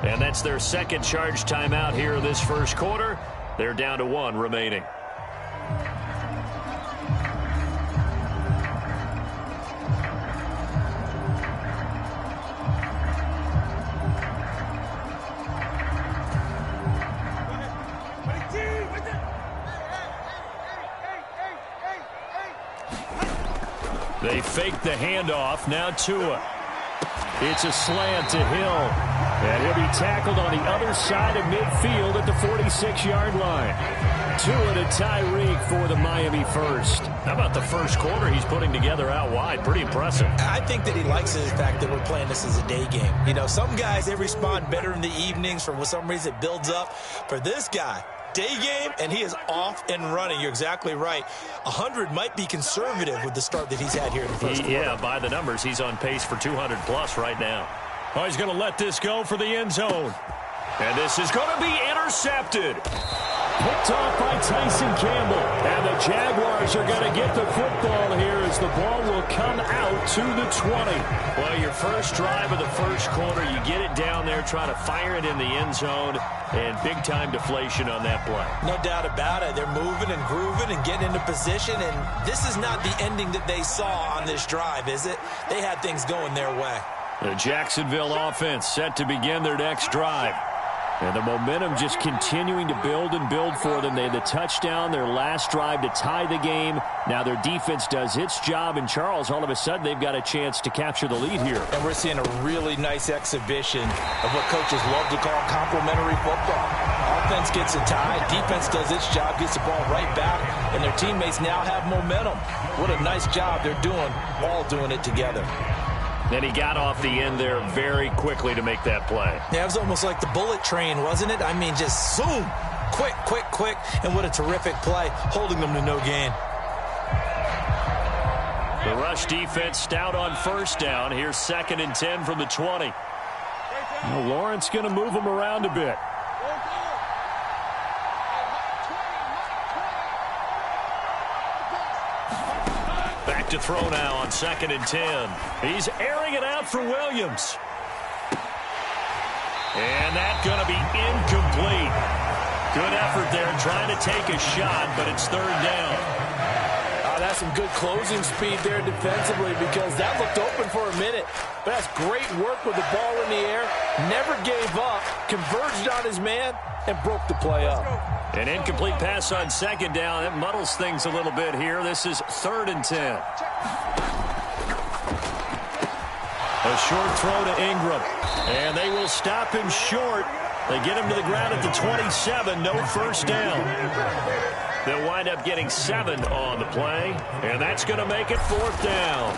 And that's their second charge timeout here in this first quarter. They're down to 1 remaining. They fake the handoff. Now Tua. It's a slant to Hill. And he'll be tackled on the other side of midfield at the 46-yard line. Tua to Tyreek for the Miami first. How about the first quarter he's putting together out wide? Pretty impressive. I think that he likes the fact that we're playing this as a day game. You know, some guys, they respond better in the evenings. For some reason, it builds up. For this guy, day game, and he is off and running. You're exactly right. 100 might be conservative with the start that he's had here in the first quarter. Yeah, by the numbers, he's on pace for 200-plus right now. Oh, he's going to let this go for the end zone. And this is going to be intercepted. Picked off by Tyson Campbell. And the Jaguars are going to get the football here as the ball will come out to the 20. Well, your first drive of the first quarter, you get it down there, try to fire it in the end zone, and big-time deflation on that play. No doubt about it. They're moving and grooving and getting into position, and this is not the ending that they saw on this drive, is it? They had things going their way. The Jacksonville offense set to begin their next drive. And the momentum just continuing to build and build for them. They had the touchdown, their last drive to tie the game. Now their defense does its job, and Charles, all of a sudden, they've got a chance to capture the lead here. And we're seeing a really nice exhibition of what coaches love to call complementary football. Offense gets a tie, defense does its job, gets the ball right back, and their teammates now have momentum. What a nice job they're doing, all doing it together. And he got off the end there very quickly to make that play. Yeah, it was almost like the bullet train, wasn't it? I mean, just zoom, quick, quick, quick, and what a terrific play, holding them to no gain. The rush defense stout on first down. Here's 2nd and 10 from the 20. Well, Lawrence going to move them around a bit. Back to throw now on 2nd and 10. He's airing it out for Williams. And that's going to be incomplete. Good effort there trying to take a shot, but it's 3rd down. That's some good closing speed there defensively because that looked open for a minute. But that's great work with the ball in the air. Never gave up, converged on his man, and broke the play up. An incomplete pass on 2nd down. That muddles things a little bit here. This is 3rd and 10. A short throw to Ingram. And they will stop him short. They get him to the ground at the 27. No first down. They'll wind up getting 7 on the play. And that's going to make it 4th down.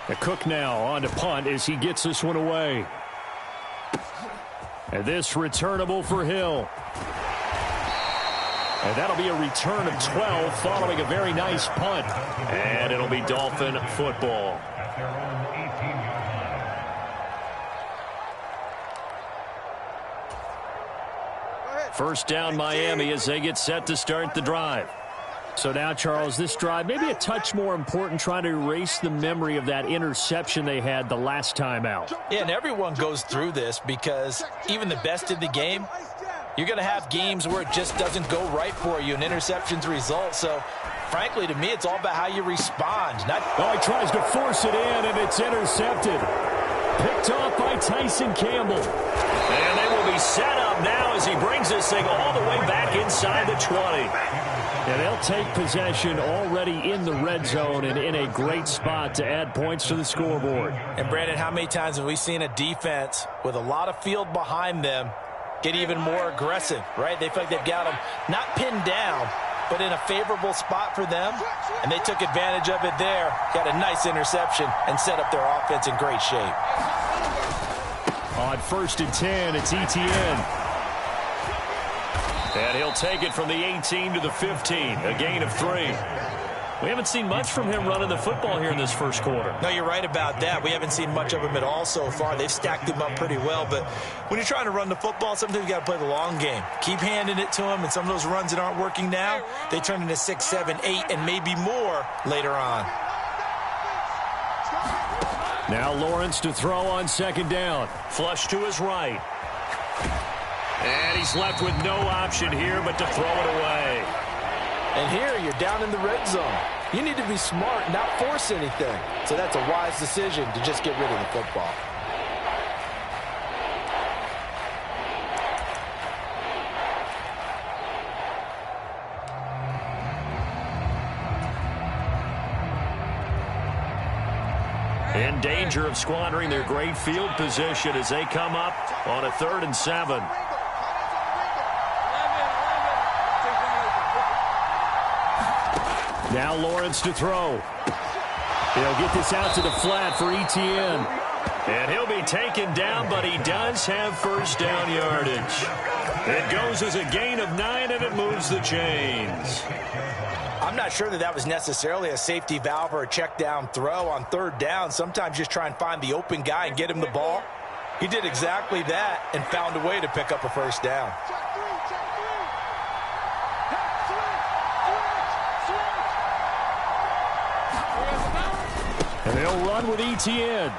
The Cook now on to punt as he gets this one away. And this returnable for Hill. And that'll be a return of 12 following a very nice punt. And it'll be Dolphin football. First down Miami as they get set to start the drive. So now, Charles, this drive maybe a touch more important, trying to erase the memory of that interception they had the last time out. Yeah, and everyone goes through this because even the best in the game, you're going to have games where it just doesn't go right for you, and interceptions result. So, frankly, to me, it's all about how you respond. Oh, he tries to force it in, and it's intercepted. Picked off by Tyson Campbell. And they will be set up now as he brings this thing all the way back inside the 20. And they'll take possession already in the red zone and in a great spot to add points to the scoreboard. And, Brandon, how many times have we seen a defense with a lot of field behind them get even more aggressive, right? They feel like they've got them not pinned down, but in a favorable spot for them, and they took advantage of it there, got a nice interception, and set up their offense in great shape. On 1st and 10, it's Etienne. And he'll take it from the 18 to the 15, a gain of 3. We haven't seen much from him running the football here in this first quarter. No, you're right about that. We haven't seen much of him at all so far. They've stacked him up pretty well, but when you're trying to run the football, sometimes you got to play the long game. Keep handing it to him, and some of those runs that aren't working now, they turn into 6, 7, 8, and maybe more later on. Now Lawrence to throw on second down. Flush to his right. And he's left with no option here but to throw it away. And here you're down in the red zone. You need to be smart, not force anything. So that's a wise decision to just get rid of the football. In danger of squandering their great field position as they come up on a 3rd and 7. Now Lawrence to throw. He'll get this out to the flat for Etienne. And he'll be taken down, but he does have first down yardage. It goes as a gain of 9, and it moves the chains. I'm not sure that was necessarily a safety valve or a check down throw on 3rd down. Sometimes just try and find the open guy and get him the ball. He did exactly that and found a way to pick up a first down. And they'll run with Etienne.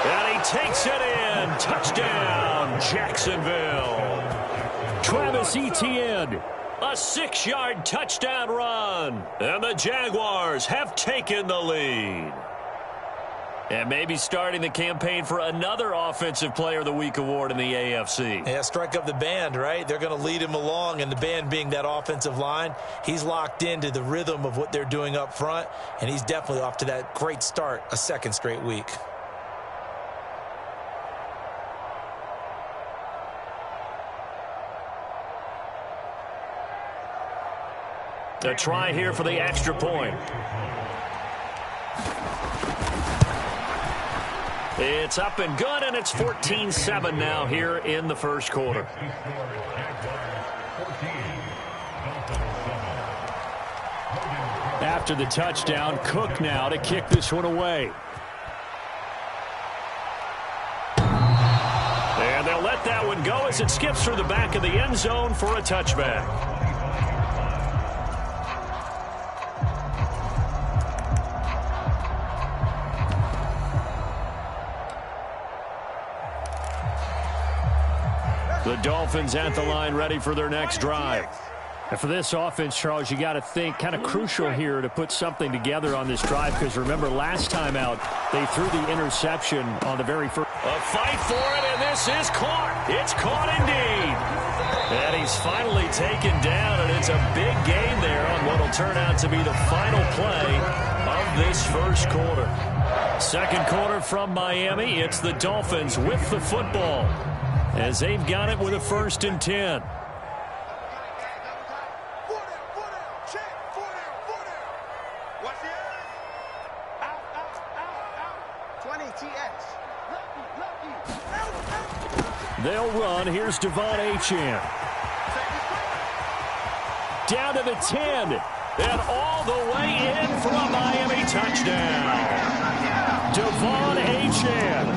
And he takes it in. Touchdown, Jacksonville. Travis Etienne. A 6-yard touchdown run. And the Jaguars have taken the lead. And maybe starting the campaign for another Offensive Player of the Week award in the AFC. Yeah, strike up the band, right? They're going to lead him along, and the band being that offensive line, he's locked into the rhythm of what they're doing up front, and he's definitely off to that great start, a 2nd straight week. A try here for the extra point. It's up and good, and it's 14-7 now here in the first quarter. After the touchdown, Cook now to kick this one away. And they'll let that one go as it skips through the back of the end zone for a touchback. The Dolphins at the line ready for their next drive. And for this offense, Charles, you got to think kind of crucial here to put something together on this drive, because remember last time out they threw the interception on the very first. A fight for it, and this is caught. It's caught indeed. And he's finally taken down, and it's a big gain there on what will turn out to be the final play of this first quarter. Second quarter from Miami. It's the Dolphins with the football, as they've got it with a 1st and 10. They'll run. Here's Devon Achane. Down to the 10. And all the way in for a Miami touchdown. Devon Achane,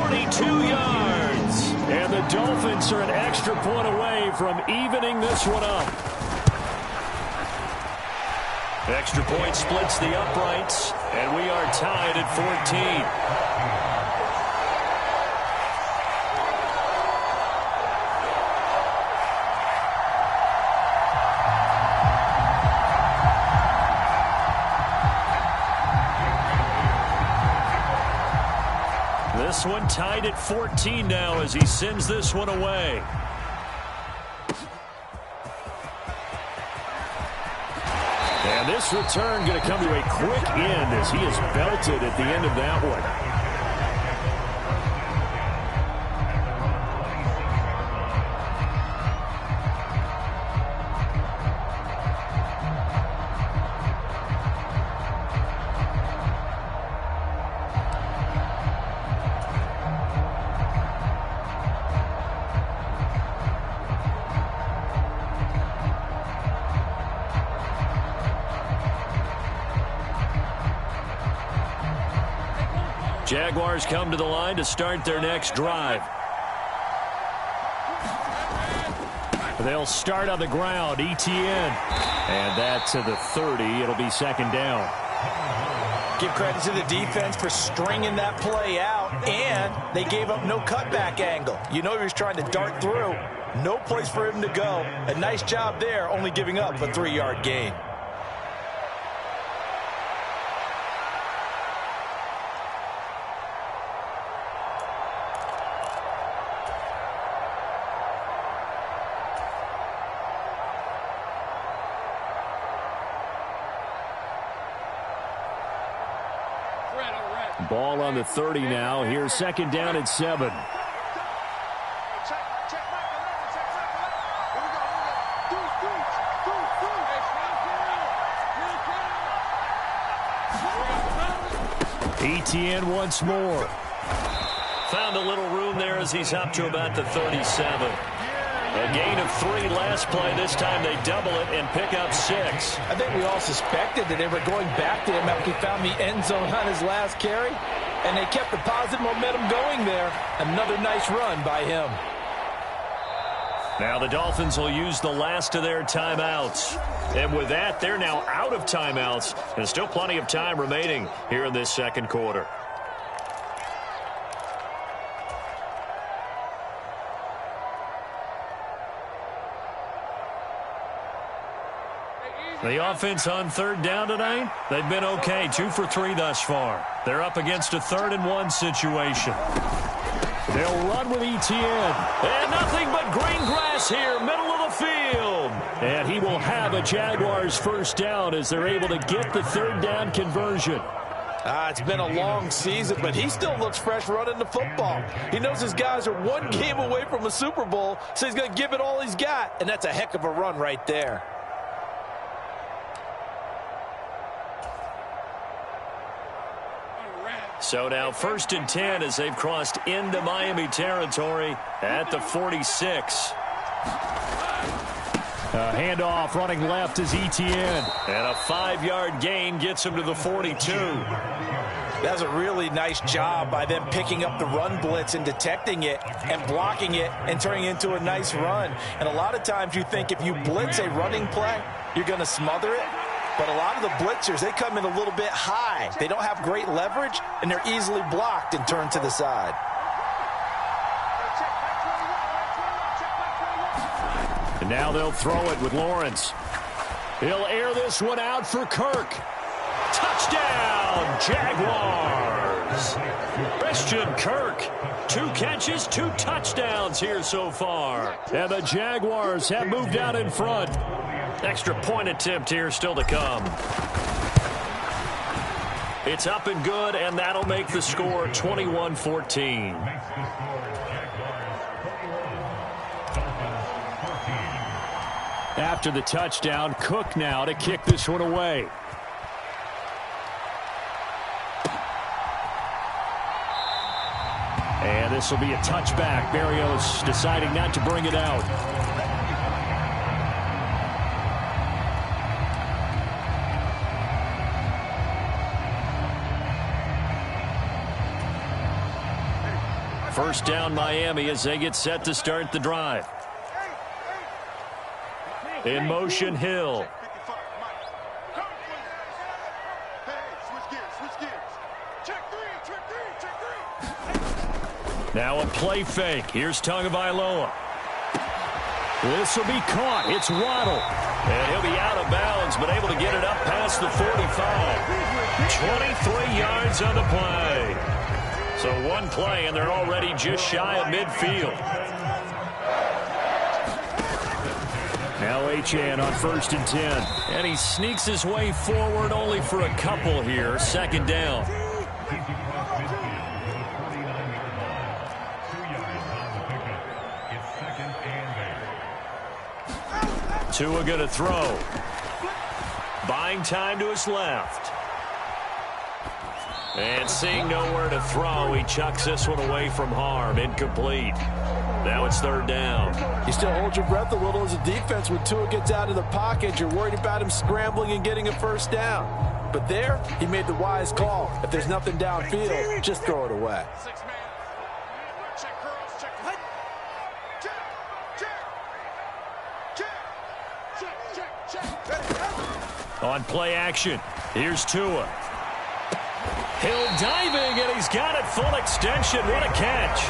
42 yards. And the Dolphins are an extra point away from evening this one up. Extra point splits the uprights, and we are tied at 14. This one tied at 14 now as he sends this one away. And this return going to come to a quick end as he is belted at the end of that one. Jaguars come to the line to start their next drive. They'll start on the ground. Etienne. And that to the 30. It'll be second down. Give credit to the defense for stringing that play out, and they gave up no cutback angle. You know he was trying to dart through. No place for him to go. A nice job there, only giving up a 3-yard gain. Ball on the 30 now. Here's second down at 7. ETN once more. Found a little room there as he's up to about the 37. A gain of 3 last play. This time they double it and pick up 6. I think we all suspected that they were going back to him after he found the end zone on his last carry. And they kept the positive momentum going there. Another nice run by him. Now the Dolphins will use the last of their timeouts. And with that, they're now out of timeouts. And still plenty of time remaining here in this second quarter. The offense on third down tonight, they've been okay. 2 for 3 thus far. They're up against a 3rd and 1 situation. They'll run with ETN. And nothing but green grass here, middle of the field. And he will have a Jaguars first down as they're able to get the 3rd down conversion. It's been a long season, but he still looks fresh running the football. He knows his guys are 1 game away from a Super Bowl, so he's going to give it all he's got. And that's a heck of a run right there. So now 1st and 10 as they've crossed into Miami territory at the 46. Handoff running left is ETN. And a 5-yard gain gets him to the 42. That's a really nice job by them picking up the run blitz and detecting it and blocking it and turning it into a nice run. And a lot of times you think if you blitz a running play, you're going to smother it. But a lot of the blitzers, they come in a little bit high. They don't have great leverage, and they're easily blocked and turned to the side. And now they'll throw it with Lawrence. He'll air this one out for Kirk. Touchdown, Jaguars. Christian Kirk. 2 catches, 2 touchdowns here so far. And the Jaguars have moved out in front. Extra point attempt here still to come. It's up and good, and that'll make the score 21-14. After the touchdown, Cook now to kick this one away. And this will be a touchback. Berrios deciding not to bring it out. First down Miami as they get set to start the drive. In motion, Hill. Now a play fake. Here's Tagovailoa. This will be caught. It's Waddle. And he'll be out of bounds, but able to get it up past the 45. 23 yards on the play. So 1 play, and they're already just shy of midfield. Now Achane on 1st and 10. And he sneaks his way forward only for a couple here. 2nd down. Tua going to throw. Buying time to his left. And seeing nowhere to throw, he chucks this one away from harm. Incomplete. Now it's 3rd down. You still hold your breath a little as a defense when Tua gets out of the pocket. You're worried about him scrambling and getting a first down. But there, he made the wise call. If there's nothing downfield, just throw it away. On play action, Here's Tua. Hill diving, and he's got it full extension. What a catch.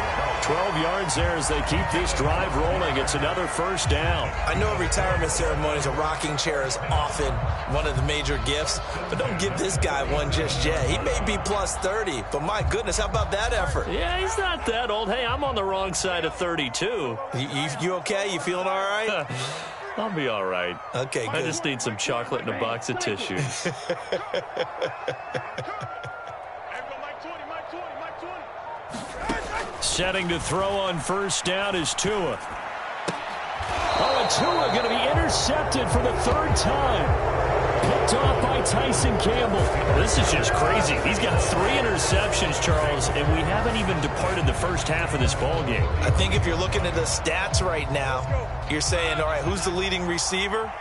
12 yards there as they keep this drive rolling. It's another first down. I know retirement ceremonies, a rocking chair is often one of the major gifts, but don't give this guy one just yet. He may be plus 30, but my goodness, how about that effort? Yeah, he's not that old. Hey, I'm on the wrong side of 32. You okay? You feeling all right? I'll be all right. Okay, good. I just need some chocolate and a box of tissues. Setting to throw on first down is Tua. Oh, and Tua going to be intercepted for the third time. Picked off by Tyson Campbell. This is just crazy. He's got 3 interceptions, Charles, and we haven't even departed the first half of this ballgame. I think if you're looking at the stats right now, you're saying, all right, who's the leading receiver?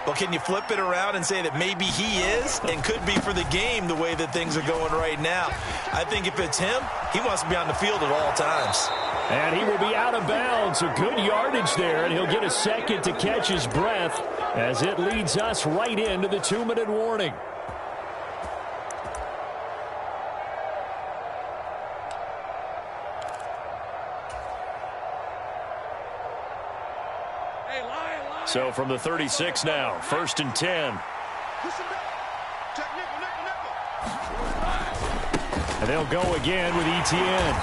Well, can you flip it around and say that maybe he is and could be for the game the way that things are going right now? I think if it's him, he wants to be on the field at all times. And he will be out of bounds. A good yardage there, and he'll get a second to catch his breath as it leads us right into the 2-minute warning. So from the 36 now, 1st and 10. And they'll go again with Etienne.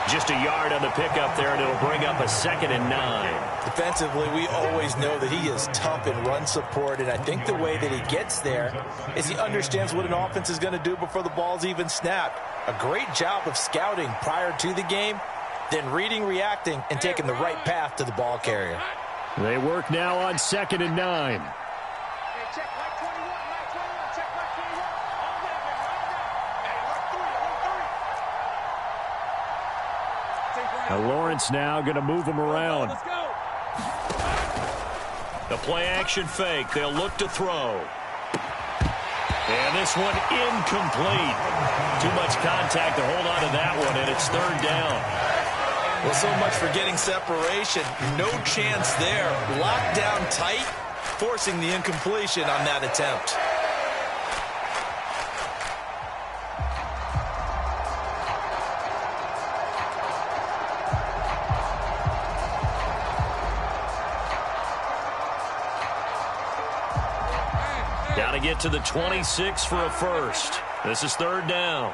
Just a yard on the pickup there, and it'll bring up a 2nd and 9. Defensively, we always know that he is tough in run support, and I think the way that he gets there is he understands what an offense is going to do before the ball's even snapped. A great job of scouting prior to the game, then reading, reacting, and taking the right path to the ball carrier. They work now on 2nd and 9. Now Lawrence now going to move him around. The play action fake. They'll look to throw. And this one incomplete. Too much contact to hold on to that one, and it's 3rd down. Well, so much for getting separation. No chance there. Locked down tight, forcing the incompletion on that attempt. Got to get to the 26 for a first. This is 3rd down.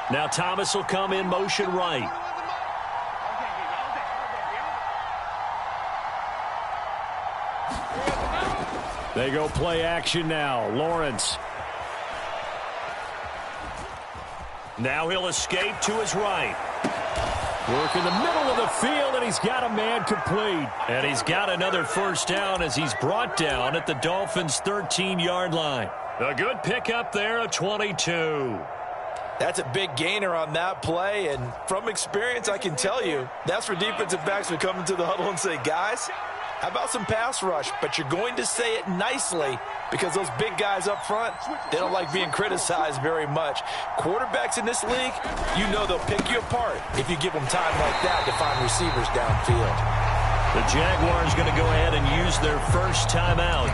Now Thomas will come in motion right. They go play action now. Lawrence. Now he'll escape to his right. Work in the middle of the field, and he's got a man complete. And he's got another first down as he's brought down at the Dolphins' 13-yard line. A good pickup there, a 22. That's a big gainer on that play, and from experience, I can tell you, that's where defensive backs would come into the huddle and say, guys, how about some pass rush? But you're going to say it nicely because those big guys up front, they don't like being criticized very much. Quarterbacks in this league, you know they'll pick you apart if you give them time like that to find receivers downfield. The Jaguars going to go ahead and use their first timeout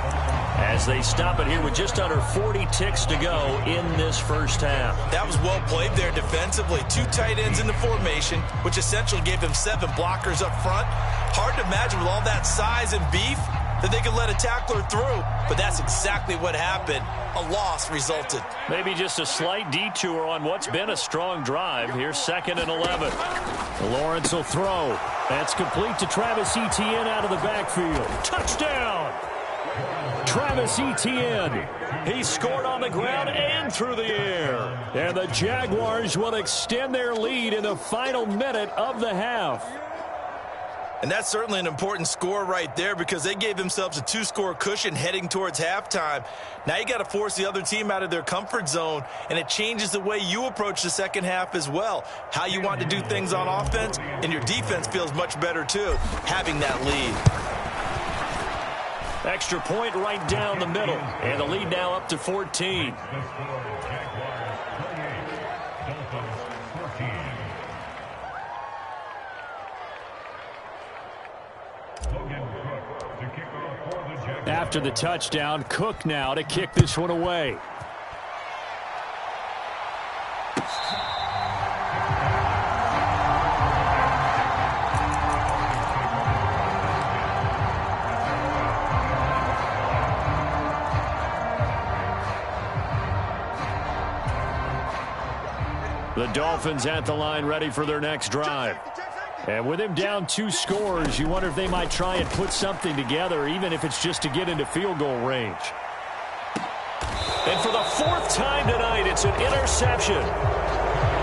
as they stop it here with just under 40 ticks to go in this first half. That was well played there defensively. 2 tight ends in the formation, which essentially gave them 7 blockers up front. Hard to imagine with all that size and beef that they could let a tackler through, but that's exactly what happened. A loss resulted. Maybe just a slight detour on what's been a strong drive. Here's 2nd and 11. Lawrence will throw. That's complete to Travis Etienne out of the backfield. Touchdown! Travis Etienne. He scored on the ground and through the air. And the Jaguars will extend their lead in the final minute of the half. And that's certainly an important score right there because they gave themselves a 2-score cushion heading towards halftime. Now you got to force the other team out of their comfort zone, and it changes the way you approach the second half as well. How you want to do things on offense, and your defense feels much better too, having that lead. Extra point right down the middle, and the lead now up to 14. After the touchdown, Cook now to kick this one away. The Dolphins at the line ready for their next drive. And with him down 2 scores, you wonder if they might try and put something together, even if it's just to get into field goal range. And for the 4th time tonight, it's an interception.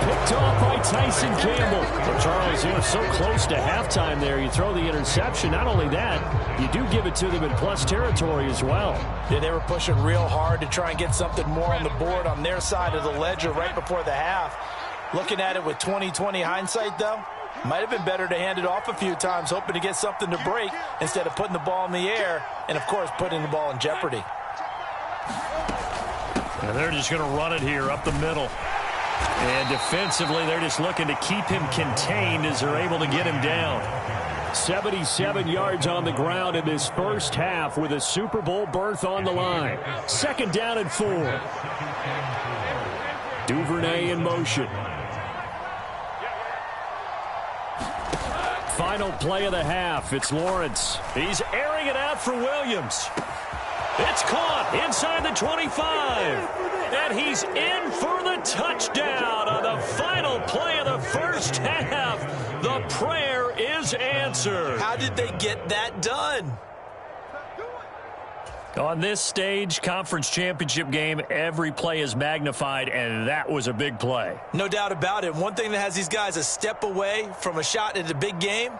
Picked off by Tyson Campbell. Well, Charles, you were so close to halftime there. You throw the interception. Not only that, you do give it to them in plus territory as well. Yeah, they were pushing real hard to try and get something more on the board on their side of the ledger right before the half. Looking at it with 20/20 hindsight, though, might have been better to hand it off a few times, hoping to get something to break instead of putting the ball in the air and, of course, putting the ball in jeopardy. And they're just going to run it here up the middle. And defensively, they're just looking to keep him contained as they're able to get him down. 77 yards on the ground in this first half with a Super Bowl berth on the line. 2nd down and 4. Duvernay in motion. Final play of the half. It's Lawrence. He's airing it out for Williams. It's caught inside the 25. And he's in for the touchdown on the final play of the first half. The prayer is answered. How did they get that done? On this stage, conference championship game, every play is magnified, and that was a big play. No doubt about it. One thing that has these guys a step away from a shot at a big game,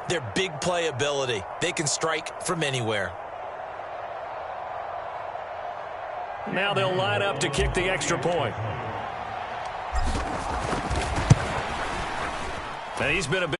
their big play ability. They can strike from anywhere. Now they'll line up to kick the extra point. And he's been a big